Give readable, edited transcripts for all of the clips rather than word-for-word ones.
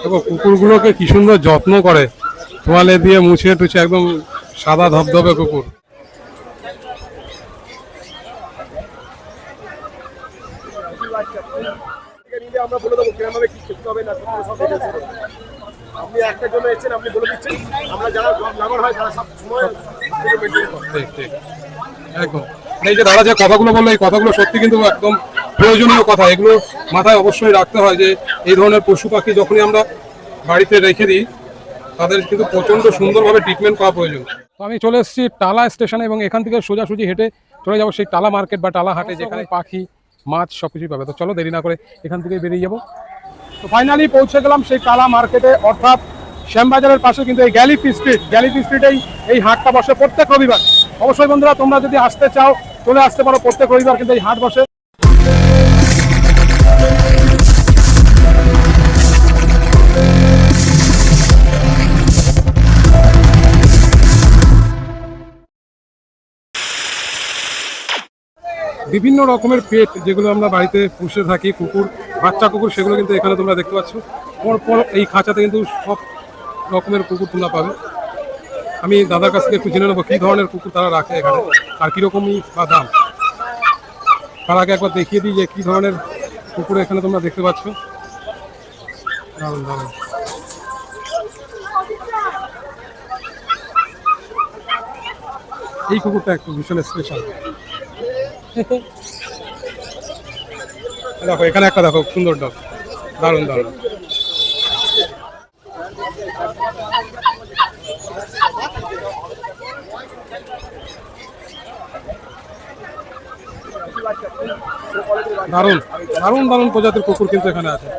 দেখো কুকুরগুলোকে কি সুন্দর যত্ন করে, তোয়ালে দিয়ে মুছে টুছে একদম সাদা ধবধবে কুকুর। আমরা বলে দেবো কিভাবে কি করতে হবে না আপনি একটা জন্য এসেছেন, আপনি বলে দিচ্ছেন, আমরা যারা লাভার হয় তারা সব সময় ঠিক ঠিক একদম। এই যে দাদা যে কথাগুলো বললো, এই কথাগুলো সত্যি কিন্তু একদম প্রয়োজনীয় কথা। এগুলো মাথায় অবশ্যই রাখতে হয় যে এই ধরনের পশু পাখি যখনই আমরা বাড়িতে রেখে দিই তাদের কিন্তু প্রচণ্ড সুন্দরভাবে ট্রিটমেন্ট করা প্রয়োজন। তো আমি চলে এসেছি টালা স্টেশনে এবং এখান থেকে সোজাসুজি হেঁটে চলে যাবো সেই টালা মার্কেট বা টালা হাটে, যেখানে পাখি মাছ সব কিছুই পাবে। তো চলো দেরি না করে এখান থেকে বেরিয়ে যাবো। তো ফাইনালি পৌঁছে গেলাম সেই টালা মার্কেটে, অর্থাৎ শ্যামবাজারের পাশে কিন্তু এই গ্যালিফি স্ট্রিটেই এই হাটটা বসে প্রত্যেক রবিবার। অবশ্যই বন্ধুরা তোমরা যদি আসতে চাও চলে আসতে পারো, প্রত্যেক রবিবার কিন্তু এই হাট বসে। বিভিন্ন রকমের পেট যেগুলো আমরা বাড়িতে পুষে থাকি, কুকুর, বাচ্চা কুকুর, সেগুলো কিন্তু এখানে তোমরা দেখতে পাচ্ছ। পরপর এই খাঁচাতে কিন্তু সব রকমের কুকুর তোমরা পাবে। আমি দাদার কাছ থেকে একটু জেনে নেবো কী ধরনের কুকুর তারা রাখে এখানে আর কীরকমই বা দাম। তার আগে একবার দেখিয়ে দিই যে কী ধরনের কুকুর এখানে তোমরা দেখতে পাচ্ছ। দারুণ দারুণ। এই কুকুরটা একটু ভীষণ স্পেশাল। দেখো এখানে একটা দেখো সুন্দর ডগ, দারুণ দারুণ। দারুণ দারুণ দারুণ প্রজাতির কুকুর কিন্তু এখানে আছে।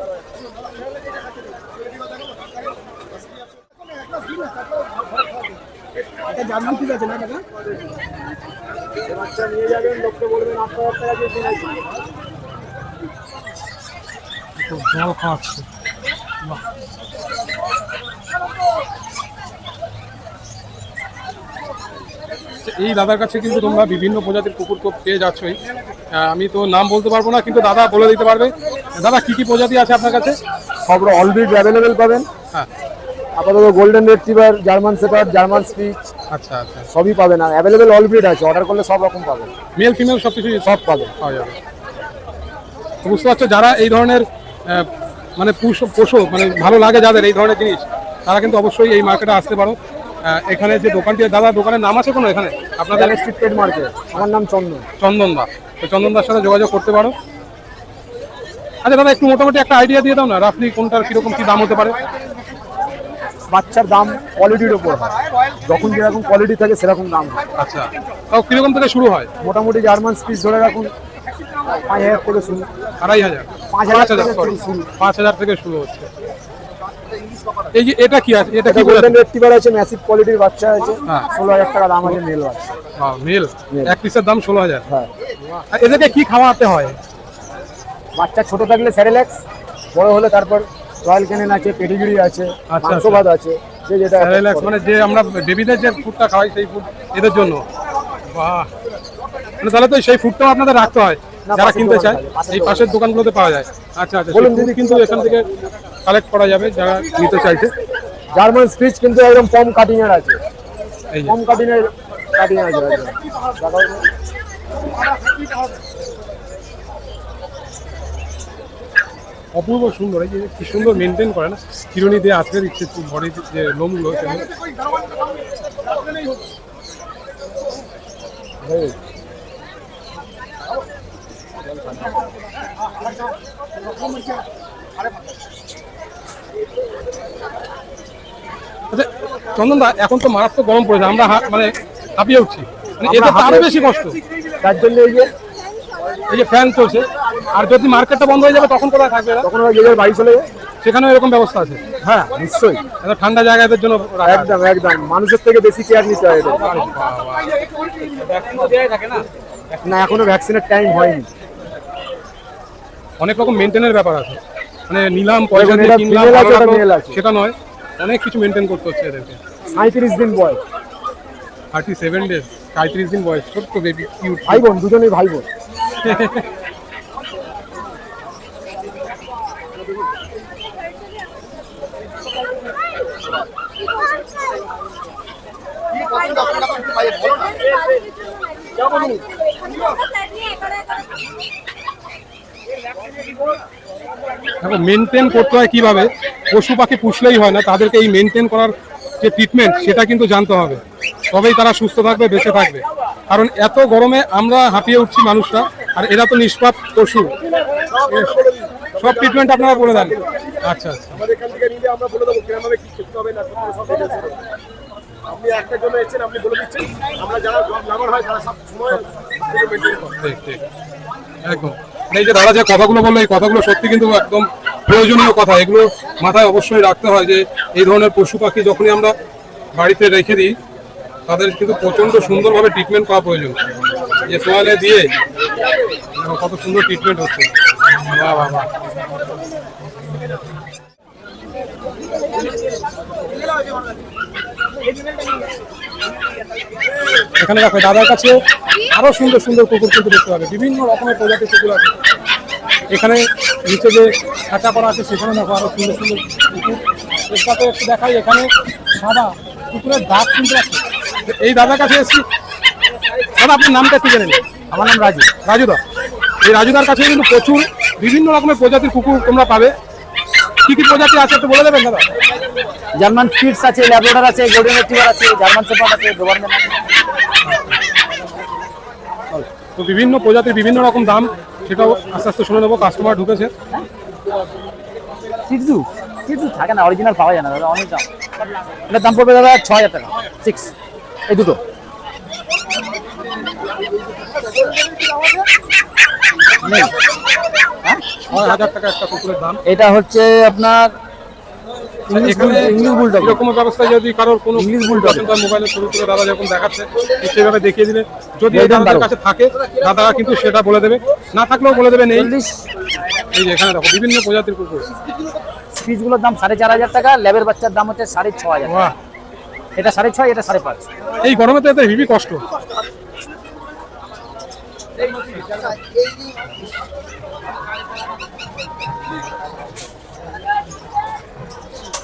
জল খাওয়াচ্ছে। এই দাদার কাছে কিন্তু তোমরা বিভিন্ন প্রজাতির কুকুর তো পেয়ে যাচ্ছই। আমি তো নাম বলতে পারবো না, কিন্তু দাদা বলে দিতে পারবে। দাদা কি কি প্রজাতি আছে আপনার কাছে? সব অলব্রিড অ্যাভেলেবেল পাবেন। হ্যাঁ, আপাতত golden retriever, German shepherd, German speech, আচ্ছা আচ্ছা, সবই পাবেন। আর অ্যাভেলেবেল অলব্রিড আছে, অর্ডার করলে সব রকম পাবেন, মেল ফিমেল সব কিছুই সব পাবেন, পাওয়া যাবে। বুঝতে পারছো, যারা এই ধরনের মানে পশু মানে ভালো লাগে যাদের এই ধরনের জিনিস, তারা কিন্তু অবশ্যই এই মার্কেটে আসতে পারো। এখানে যে দোকানটি, দাদা দোকানের নাম আছে কোনো এখানে আপনাদের? Street pet market. আমার নাম চন্দন দা। তো চন্দনদার সাথে যোগাযোগ করতে পারো। আচ্ছা দাদা, একটু মোটামুটি একটা আইডিয়া দিয়ে দাও না, রাফলি কোনটার কিরকম কি দাম হতে পারে? বাচ্চার দাম কোয়ালিটির উপর হয়, যখন যেরকম কোয়ালিটি থাকে সেরকম দাম হয়। আচ্ছা, তাও কিরকম থেকে শুরু হয়? মোটামুটি জার্মান স্পিচ ধরে রাখুন 5000 থেকে শুরু। 2500, 5000 থেকে শুরু হচ্ছে। এই যে এটা কি আছে? এটা কি গোল্ডেন রিট্রিভার আছে, ম্যাসিভ কোয়ালিটির বাচ্চা আছে, 16000 টাকা দাম আছে মেল বাচ্চা। হ্যাঁ, মেল এক পিসের দাম 16000। হ্যাঁ, এদেরকে কি খাওয়াতে হয়? বাচ্চা ছোট থাকলে স্যারেলেক্স, বড় হলে তারপর রয়্যাল ক্যানেন আছে, পেডিগ্রি আছে, মাংস ভাত আছে। যে যেটা স্যারেলেক্স মানে যে আমরা বেবিদের যে ফুডটা খাওয়াই সেই ফুড এদের জন্য। বাহ, মানে তাহলে তো সেই ফুডটাও আপনাদের রাখতে হয় যারা কিনতে চায়, এই পাশের দোকানগুলোতে পাওয়া যায়। আচ্ছা আচ্ছা, বলুন দিদি, কিন্তু এখান থেকে কালেক্ট করা যাবে যারা নিতে চাইছে। জার্মান স্পিচ কিন্তু একদম কম কাটিং এর আছে, কম কাটিং এর আছে। অপূর্ব সুন্দর, এই যে কি সুন্দর মেনটেন করে না, চিরুনি দিয়ে আজকে দিচ্ছে বডির যে লোমগুলো। আচ্ছা চন্দনদা, এখন তো মারাত্মক গরম পড়েছে, আমরা মানে হাঁপিয়ে উঠছি, মানে এটা তো আরো বেশি কষ্ট। তার জন্য এই যে ফ্যান চলছে, আর যদি মার্কেটটা বন্ধ হয়ে যাবে তখন কোথায় থাকবে? তখন ওরা নিজের বাড়ি চলে যায়। সেখানেও এরকম ব্যবস্থা আছে? হ্যাঁ নিশ্চয়ই, এত ঠান্ডা জায়গাদের জন্য একদম একদম মানুষের থেকে বেশি কেয়ার নিতে হয়। না, এখনো ভ্যাকসিনের টাইম হয়নি। অনেক রকম মেনটেনের ব্যাপার আছে, মানে নিলাম পয়সা দিয়ে কিনলাম সেটা নয়, অনেক কিছু মেনটেন করতে হচ্ছে এদেরকে। 37 দিন বয়স, 37 ডেজ, 35 দিন বয়স, ছোট্ট বেবি, কিউট ভাই বোন, দুজনেই ভাই বোন। দেখো মেনটেন করতে হয় কিভাবে, পশু পাখি পুষলেই হয় না, তাদেরকে এই মেনটেন করার যে ট্রিটমেন্ট সেটা কিন্তু জানতে হবে, তবেই তারা সুস্থ থাকবে, বেঁচে থাকবে। কারণ এত গরমে আমরা হাঁপিয়ে উঠছি মানুষটা, আর এরা তো নিষ্পাপ পশু। সব ট্রিটমেন্ট আপনারা বলে দেন? আচ্ছা আচ্ছা, আমাদের এখান থেকে নিলে আমরা বলে দেবো কিভাবে কি করতে হবে না করতে হবে, সব বলে দেবো। আপনি একটা জন্য এসেছেন, আপনি বলে দিচ্ছেন, আমরা যারা লাভার হয় তারা সব সময় মেনটেন করে। ঠিক ঠিক, একদম। এই যে দাদা যে কথাগুলো বললো, এই কথাগুলো সত্যি কিন্তু একদম প্রয়োজনীয় কথা। এগুলো মাথায় অবশ্যই রাখতে হয় যে এই ধরনের পশু পাখি যখনই আমরা বাড়িতে রেখে দিই, তাদের কিন্তু প্রচন্ড সুন্দরভাবে ট্রিটমেন্ট করা প্রয়োজন। যে সোয়ালে দিয়ে কত সুন্দর ট্রিটমেন্ট হচ্ছে। বাহ বাহ বাহ। এখানে দেখো দাদার কাছে আরো সুন্দর সুন্দর কুকুর কিন্তু দেখতে পাবে, বিভিন্ন রকমের প্রজাতির কুকুর আছে। এখানে নিচে যে খাঁচা করা আছে সেখানে দেখো আরো সুন্দর সুন্দর কুকুর। এর সাথে একটু দেখাই, এখানে সাদা কুকুরের দাঁত কিন্তু আছে। এই দাদার কাছে এসেছি। দাদা আপনার নামটা একটু জেনে নিন। আমার নাম রাজু। রাজুদা, এই রাজুদার কাছে কিন্তু প্রচুর বিভিন্ন রকমের প্রজাতির কুকুর তোমরা পাবে। কি কি প্রজাতি আছে একটু বলে দেবেন দাদা? জার্মান স্পিটস আছে, ল্যাব্রাডর আছে, গোল্ডেন রিট্রিভার আছে, জার্মান শেপার্ড আছে, ডোবারম্যান আছে। তো বিভিন্ন প্রজাতির বিভিন্ন রকম দাম, সেটাও আস্তে আস্তে শুনে নেবো। কাস্টমার ঢুকেছে। সিক্সু সিক্সু থাকে না, অরিজিনাল পাওয়া যায় না দাদা, অনেক দাম। এটার দাম পড়বে দাদা ৬,০০০ টাকা। সিক্স, এই দুটো। নেই। হ্যাঁ, ৬,০০০ টাকা একটা কুকুরের দাম। এটা হচ্ছে আপনার এখানে ইংলিশ বুলডগ। এরকম ব্যবস্থা যদি কারোর কোনো ইংলিশ বুলডগ মোবাইলে শুরু করে দাদা যখন দেখাচ্ছে, ঠিক সেভাবে দেখিয়ে দিলে যদি এই দাম দাদার কাছে থাকে দাদা কিন্তু সেটা বলে দেবে, না থাকলেও বলে দেবে নেই। এই যে এখানে দেখো বিভিন্ন প্রজাতির কুকুর। স্পিচগুলোর দাম ৪,৫০০ টাকা, ল্যাবের বাচ্চার দাম হচ্ছে ৬,৫০০। বাহ, এটা ৬,৫০০, এটা ৫,৫০০। এই গরমে তো এতে হেভি কষ্ট।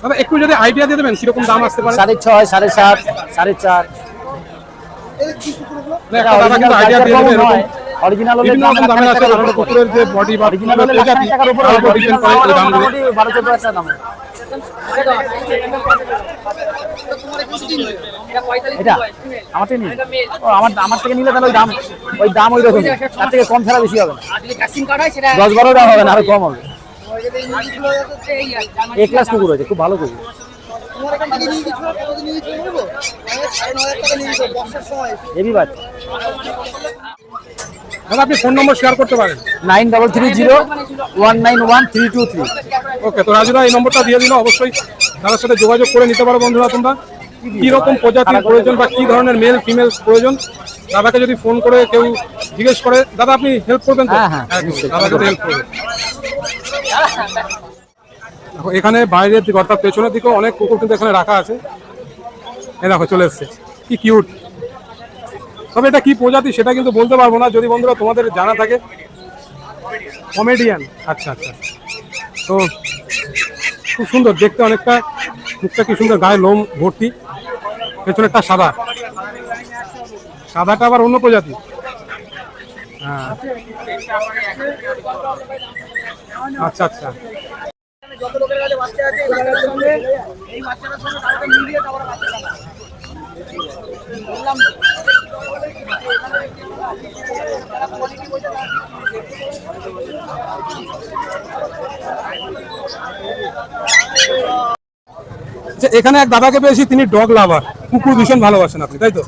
দাদা একটু যদি আইডিয়া দিয়ে দেবেন কিরকম দাম আসতে পারে? ৬,৫০০, ৭,৫০, ৪,৫০। একটা দাদা কিন্তু আইডিয়া দিয়ে দেবে এরকম অরিজিনাল হলে বিভিন্ন রকম দামের আছে। দাদা কুকুরের যে বডি বা অরিজিনাল হলে প্রজাতি টাকার উপরে তার উপর ডিপেন্ড করে এই দামগুলো। ১২-১৪ টাকা দাম। এটা আমার থেকে নিন। ও আমার থেকে নিলে তাহলে ওই দাম ওই রকম, তার থেকে কম ছাড়া বেশি হবে না। ১০-১২ টাকা হবে না, আরো কম হবে। এ ক্লাস কুকুর আছে, খুব ভালো কুকুর। হেভি বাচ্চা। দাদা আপনি ফোন নম্বর শেয়ার করতে পারেন? 9330191323। ওকে, তো রাজুদা এই নম্বরটা দিয়ে দিল, অবশ্যই দাদার সাথে যোগাযোগ করে নিতে পারো বন্ধুরা তোমরা। কি রকম প্রজাতির প্রয়োজন বা কি ধরনের মেল ফিমেল প্রয়োজন, দাদাকে যদি ফোন করে কেউ জিজ্ঞেস করে, দাদা আপনি হেল্প করবেন তো? হ্যাঁ, দাদাকে হেল্প করবেন। দেখো এখানে বাইরের দিকে অর্থাৎ পেছনের দিকেও অনেক কুকুর কিন্তু এখানে রাখা আছে। এই দেখো চলে এসছে, কি কিউট। তবে এটা কি প্রজাতি সেটা কিন্তু বলতে পারবো না, যদি বন্ধুরা তোমাদের জানা থাকে। কমেডিয়ান, আচ্ছা আচ্ছা। তো খুব সুন্দর দেখতে, অনেকটা মুখটা কি সুন্দর, গায়ে লোম ভর্তি, পেছনেরটা সাদা। সাদাটা আবার অন্য প্রজাতি। হ্যাঁ, আচ্ছা আচ্ছা। যত লোকের কাছে বাচ্চা আছে এই বাচ্চাটার সঙ্গে তাদেরকে মিলিয়ে তারপরে বাচ্চা বললাম। এখানে এক দাদাকে পেয়েছি, তিনি ডগ লাভার, কুকুর ভীষণ ভালোবাসেন আপনি, তাই তো?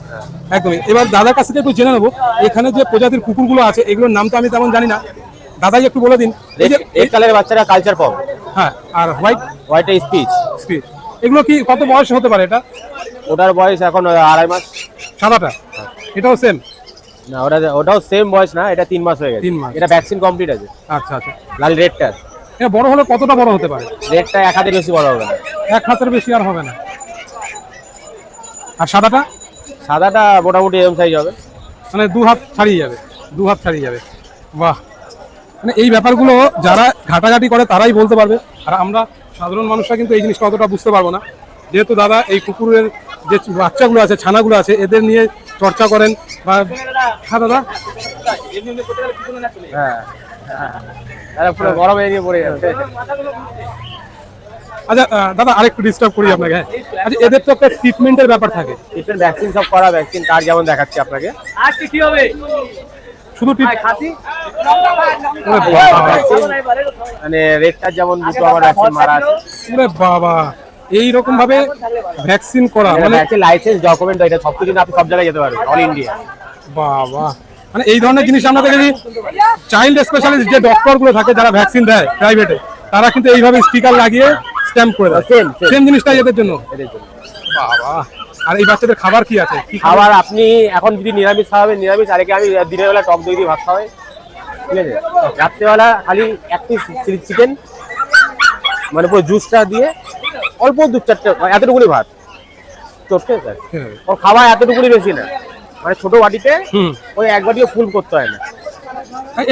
একদমই। এবার দাদার কাছ থেকে একটু জেনে নেবো এখানে যে প্রজাতির কুকুরগুলো আছে এগুলোর নাম তো আমি তেমন জানি না, দাদাই একটু বলে দিন। এই যে এই কালের বাচ্চারা কালচার পপ, হ্যাঁ, আর হোয়াইট স্পিচ। এগুলো কি কত বয়স হতে পারে? এটা ওটার বয়স এখন 2.5 মাস। সাদাটা এটাও সেম? না, ওটাও সেম বয়স না, এটা 3 মাস হয়ে গেছে। 3 মাস। এটা ভ্যাকসিন কমপ্লিট আছে। আচ্ছা আচ্ছা। লাল রেডটা, এটা বড় হলে কতটা বড় হতে পারে? রেডটা 1 হাতের বেশি বড় হবে না। 1 হাতের বেশি আর হবে না। আর সাদাটা? সাদাটা মোটামুটি এরকম সাইজ হবে, মানে 2 হাত ছাড়িয়ে যাবে, 2 হাত ছাড়িয়ে যাবে। বাহ, মানে এই ব্যাপারগুলো যারা ঘাটাঘাটি করে তারাই বলতে পারবে, আর আমরা সাধারণ মানুষরা কিন্তু এই জিনিসটা অতটা বুঝতে পারবো না। যেহেতু দাদা এই কুকুরের যে বাচ্চাগুলো আছে, ছানাগুলো আছে, এদের নিয়ে চর্চা করেন বা হ্যাঁ দাদা হ্যাঁ তারা পুরো গরমে নিয়ে পড়ে যাচ্ছে। আচ্ছা দাদা আরেকটু ডিস্টার্ব করি আপনাকে, হ্যাঁ আচ্ছা এদের তো একটা ট্রিটমেন্টের ব্যাপার থাকে, ট্রিটমেন্ট ভ্যাকসিন সব করা, ভ্যাকসিন কার্ড যেমন দেখাচ্ছি আপনাকে। শুধু মানে রেড কার্ড যেমন দুটো আমার ভ্যাকসিন মারা আছে। বাবা এইরকম ভাবে ভ্যাকসিন করা মানে ভ্যাকসিন লাইসেন্স ডকুমেন্ট এটা সবকিছু আপনি সব জায়গায় যেতে পারবেন অল ইন্ডিয়া। বাবা মানে এই ধরনের জিনিস আমরা দেখেছি চাইল্ড স্পেশালিস্ট যে ডক্টর গুলো থাকে যারা ভ্যাকসিন দেয় প্রাইভেটে, তারা কিন্তু এইভাবে স্টিকার লাগিয়ে স্ট্যাম্প করে দেয়, সেম জিনিসটাই এদের জন্য। বাবা আর এই বাচ্চাদের খাবার কি আছে? কি খাবার আপনি এখন যদি নিরামিষ খাওয়াবেন নিরামিষ, আরেকে আমি দিনের বেলা টক দই দিয়ে ভাত খাওয়াই, ঠিক আছে। রাত্রেবেলা খালি এক পিস চিলি চিকেন মানে পুরো জুসটা দিয়ে অল্প 2-4টা এতটুকুনি ভাত চটকে যায়। ওর খাবার এতটুকুনি বেশি না, মানে ছোট বাটিতে ওই এক বাটিও ফুল করতে হয় না।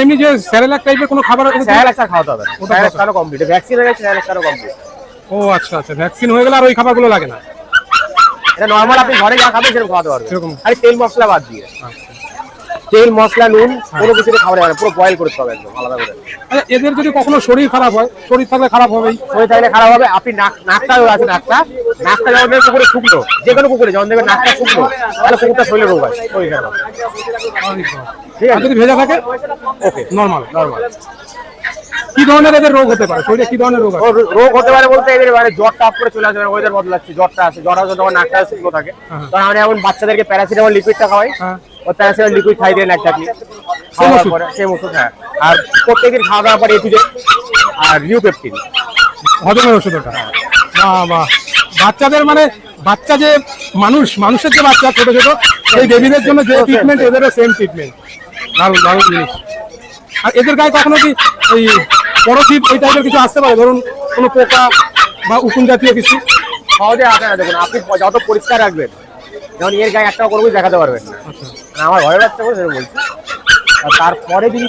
এমনি যে স্যারেলাক টাইপের কোনো খাবার স্যালাড খাওয়াতে হবে, স্যালাড খাওয়ানো কমপ্লিট, ভ্যাকসিন হয়ে গেছে স্যালাড খাওয়ানো কমপ্লিট। ও আচ্ছা আচ্ছা, ভ্যাকসিন হয়ে গেলে আর ওই খাবারগুলো লাগে না। এটা নরমাল আপনি ঘরে যা খাবেন সেরকম খাওয়াতে পারবেন, সেরকম খালি তেল মশলা বাদ দিয়ে। তেল মশলা নুন কোনো কিছু খাবার যাবে না, পুরো বয়েল করতে হবে একদম আলাদা করে। আচ্ছা এদের যদি কখনো শরীর খারাপ হয়, শরীর থাকলে খারাপ হবেই, শরীর থাকলে খারাপ হবে। আপনি নাকটা আছে, নাকটা যখন দেখবেন পুকুরে শুকনো, যে কোনো পুকুরে যখন দেখবেন নাকটা শুকনো, তাহলে পুকুরটা শরীরে রোগ হয়, শরীর খারাপ হবে। ঠিক আর আছে, যদি ভেজা থাকে ওকে নরমাল। নরমাল। কি ধরনের এদের রোগ হতে পারে, শরীরে কি ধরনের রোগ আছে? রোগ হতে পারে বলতে এদের মানে জ্বরটা আপ করে চলে আসবে, ওয়েদার বদলাচ্ছে, জ্বরটা আছে, জ্বর আসবে তখন নাকটা শুকনো থাকে, তখন আমরা যেমন বাচ্চাদেরকে প্যারাসিটামল লিকুইডটা খাওয়াই, ওই প্যারাসিটামল লিকুইড খাই দিয়ে নাকটা খাওয়ার পরে সেম ওষুধ। হ্যাঁ, আর প্রত্যেকদিন খাওয়া দাওয়ার পরে একটু আর নিউপেপটিন হজমের ওষুধ ওটা। বাবা বাচ্চাদের মানে বাচ্চা যে মানুষের যে বাচ্চা ছোট ছোট এই বেবিদের জন্য যে ট্রিটমেন্ট, এদেরও সেম ট্রিটমেন্ট। দারুণ দারুণ জিনিস। আর এদের গায়ে কখনো কি ওই পরশীত ওই টাইপের কিছু আসতে পারে, ধরুন কোনো পোকা বা উকুন জাতীয় কিছু? সহজে আসে না। দেখুন আপনি যত পরিষ্কার রাখবেন, যেমন এর গায়ে একটা করে দেখাতে পারবেন না, মানে আমার ঘরের বাচ্চা করে সেটা বলছি। আর তারপরে যদি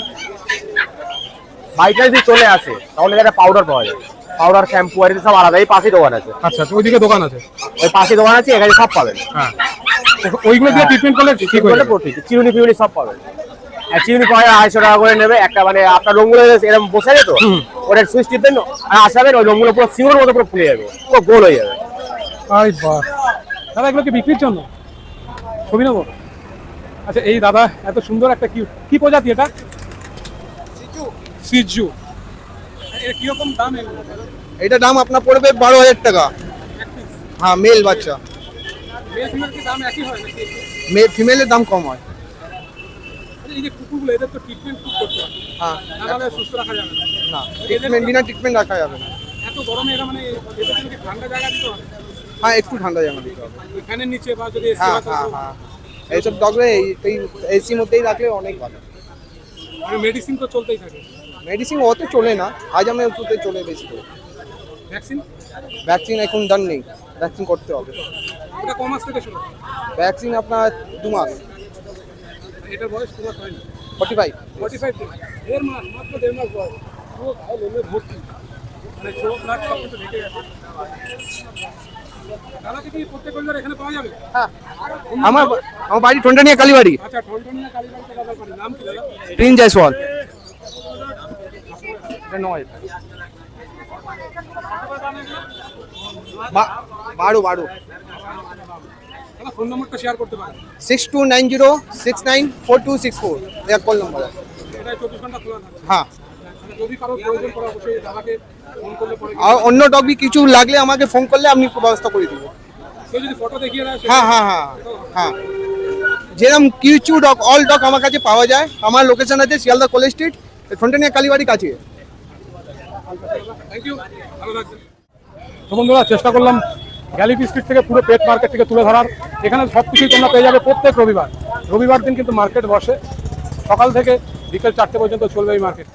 বাইকটা যদি চলে আসে তাহলে একটা পাউডার পাওয়া যায়, পাউডার শ্যাম্পু আর সব আলাদা। এই পাশেই দোকান আছে। আচ্ছা আচ্ছা, ওইদিকে দোকান আছে? ওই পাশে দোকান আছে, এখানে সব পাবেন। হ্যাঁ, ওইগুলো দিয়ে ট্রিটমেন্ট করলে ঠিক হয়ে যাবে। চিরুনি ফিউনি সব পাবেন। আর চিরুনি পাওয়া 250 টাকা করে নেবে একটা, মানে আপনার লোমগুলো এরকম বসে যেত, ওটা সুইচ টিপবেন আর আসাবেন, ওই লোমগুলো পুরো সিঙ্গুর মতো পুরো ফুলে যাবে, পুরো গোল হয়ে যাবে। আই বাহ, দাদা এগুলো কি বিক্রির জন্য? ছবি নেবো? আচ্ছা এই দাদা এত সুন্দর একটা কি প্রজাতি এটা? সিজু। এর কিরকম দাম এগুলো? এটা দাম আপনার পড়বে 12,000 টাকা। হ্যাঁ, মেল বাচ্চা। মেল ফিমেল কি দাম একই হয় নাকি? ফিমেলের দাম কম হয়। এই যে কুকুরগুলো, এদের তো ট্রিটমেন্ট খুব করতে হয়, হ্যাঁ, নাহলে সুস্থ রাখা যাবে না। না ট্রিটমেন্ট বিনা ট্রিটমেন্ট রাখা যাবে না। এত গরমে এরা মানে এদের জন্য কি ঠান্ডা জায়গা দিতে হবে? হ্যাঁ, একটু ঠান্ডা জায়গা দিতে হবে। ফ্যানের নিচে বা যদি এসি হ্যাঁ হয় হ্যাঁ হ্যাঁ, এইসব ডগলে এই এসির মধ্যেই রাখলে অনেক ভালো। মেডিসিন তো চলতেই থাকে। মেডিসিন অত চলে না, হাজামে ওষুধে চলে বেশি করে। ভ্যাকসিন? ভ্যাকসিন এখন ডান নেই, ভ্যাকসিন করতে হবে। এটা কম মাস থেকে শুরু? ভ্যাকসিন আপনার 2 মাস। এটার বয়স 2 মাস হয়নি? 45। 45 দিন, 1.5 মাস, মাত্র 1.5 মাস বয়স, পুরো গায়ে লোমে ভর্তি, মানে চোখ নাক সব কিছু ঢেকে গেছে। দাদাকে কি প্রত্যেক রবিবার এখানে পাওয়া যাবে? হ্যাঁ, আমার বাড়ি ঠন্ডানিয়া কালীবাড়ি। আচ্ছা, ঠনঠনিয়া কালীবাড়িতে দাদার বাড়ি। নাম কি দাদা? প্রিন্স জয়সওয়াল। এটা নয়, 12। দাদা ফোন নম্বরটা শেয়ার করতে পারেন? 6290694264 এটা কল নম্বর। এটা 24 ঘন্টা খোলা থাকে? হ্যাঁ, যদি কারো প্রয়োজন পড়ে অবশ্যই দাদাকে ফোন করলে পরে। আর অন্য ডগি কিছু লাগলে আমাকে ফোন করলে আমি ব্যবস্থা করে দিব। কেউ যদি ফটো দেখিয়ে দেয়? হ্যাঁ হ্যাঁ হ্যাঁ হ্যাঁ, যেরকম কিছু ডগ অল ডগ আমার কাছে পাওয়া যায়। আমার লোকেশন আছে শিয়ালদা কলেজ স্ট্রিট, ঠন্ডানিয়া কালীবাড়ি কাছে। থ্যাংক ইউ, ভালো থাকবেন। তো বন্ধুরা চেষ্টা করলাম গ্যালিপি স্ট্রিট থেকে পুরো পেট মার্কেট থেকে তুলে ধরার। এখানে সব কিছুই তোমরা পেয়ে যাবে প্রত্যেক রবিবার। রবিবার দিন কিন্তু মার্কেট বসে, সকাল থেকে বিকেল 4টে পর্যন্ত চলবে এই মার্কেট।